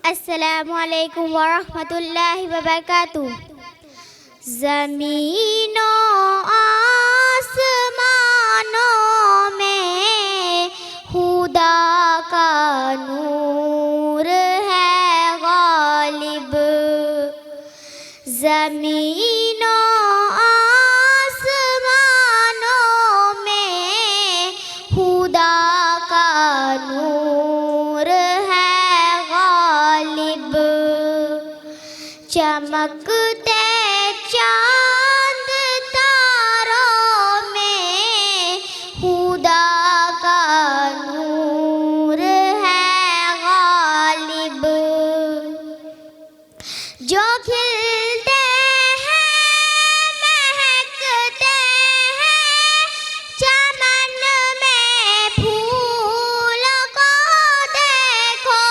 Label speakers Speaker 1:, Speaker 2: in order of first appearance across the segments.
Speaker 1: अस्सलामुअलैकुम वरहमतुल्लाहि वबरकातुह। ज़मीनों आसमानों में खुदा का नूर है गालिब। ज़मीनों आसमानों में खुदा का नूर है गालिब। चमकते चांद तारों में खुदा का नूर है गालिब। जो खिलते हैं महकते हैं चमन में फूलों को देखो।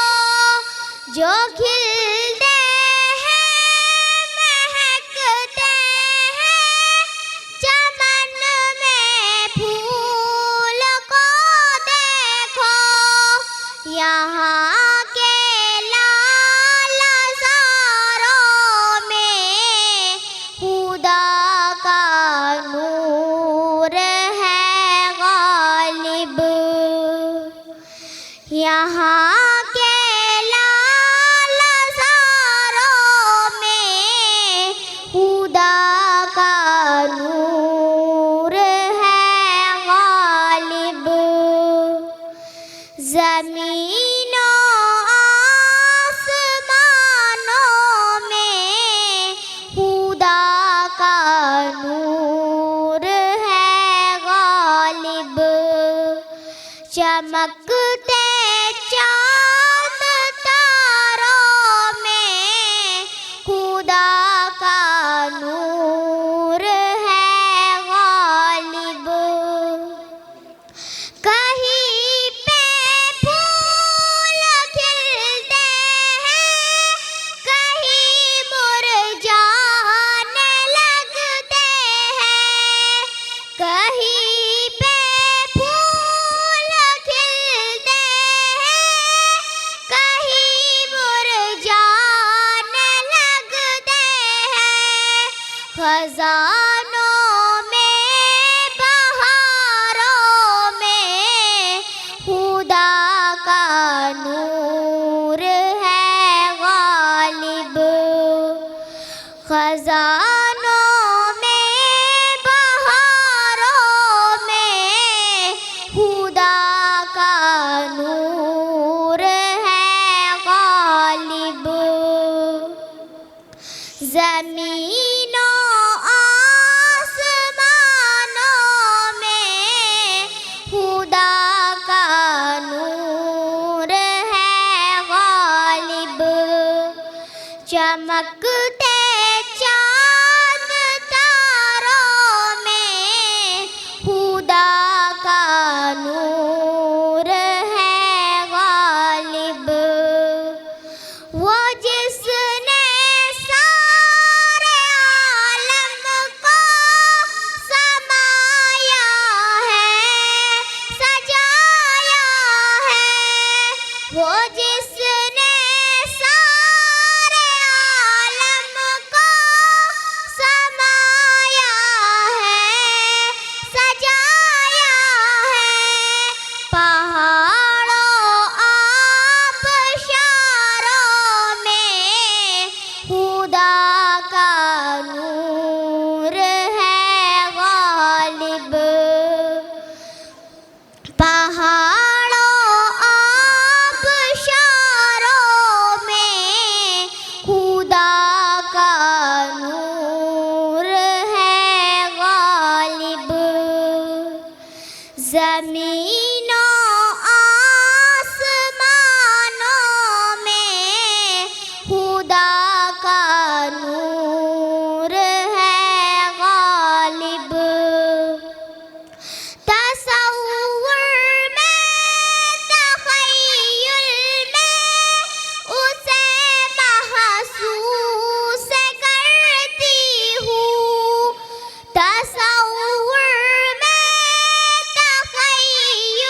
Speaker 1: जो खिलते हैं महकते हैं चमन में फूलों को देखो। यहाँ के लाल ज़ारों में खुदा का नूर है गालिब। यहाँ के लाल ज़ारों में खुदा का नूर है गालिब। ज़मीनों आसमानों में खुदा का नूर है गालिब। चमकते चांद तारों में खुदा का नूर है गालिब। कहीं पे फूल खिलते हैं कहीं मुरझाने लगते हैं। कहीं पे फूल खिलते हैं कहीं मुरझाने लगते हैं। खजानों में बहारों में खुदा का नूर है गालिब। खजानों में बहारों में खुदा का नूर है गालिब। ज़मीनों आसमानों में खुदा का नूर है गालिब। चमकते चांद तारों में खुदा का नूर है गालिब। वो जिसने सारे आलम को समाया है सजाया है। वो जिसने सारे आलम को समाया है सजाया है। पहाड़ों आबशारों में खुदा का नूर है गालिब। पहाड़ों आबशारों में खुदा का नूर है गालिब। ज़मीनों आसमानों में खुदा का नूर है गालिब। तसव्वुर में तख़य्युल में उसे महसूस करती हूँ। तसव्वुर में तख़य्युल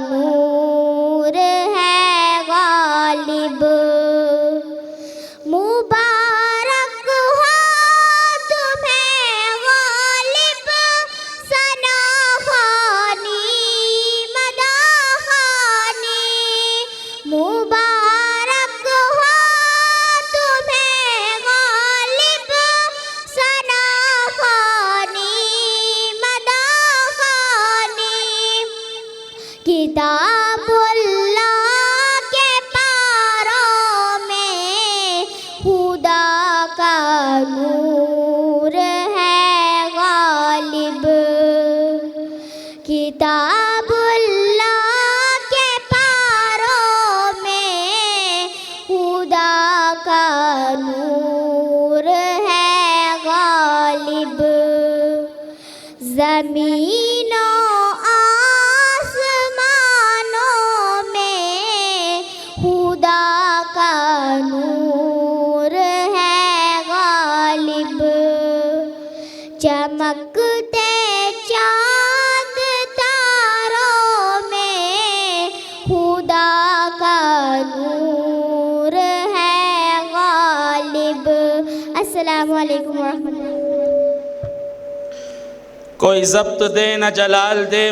Speaker 1: नूर है गालिब। मुबारक हो तुम्हें गालिब, सना खानी मदा खानी। मुबारक हो तुम्हें गालिब, सना खानी मदा खानी। किताबुल्लाह के पारों में खुदा का नूर है गालिब। किताबुल्लाह के पारों में खुदा का नूर है गालिब। ज़मीनों आसमानों में खुदा का नूर है गालिब। चमकते चाँद तारों में खुदा का नूर है गालिब। अस्सलामु अलैकुम वरहमतुल्लाह।
Speaker 2: कोई ज़ब्त दे न जलाल दे।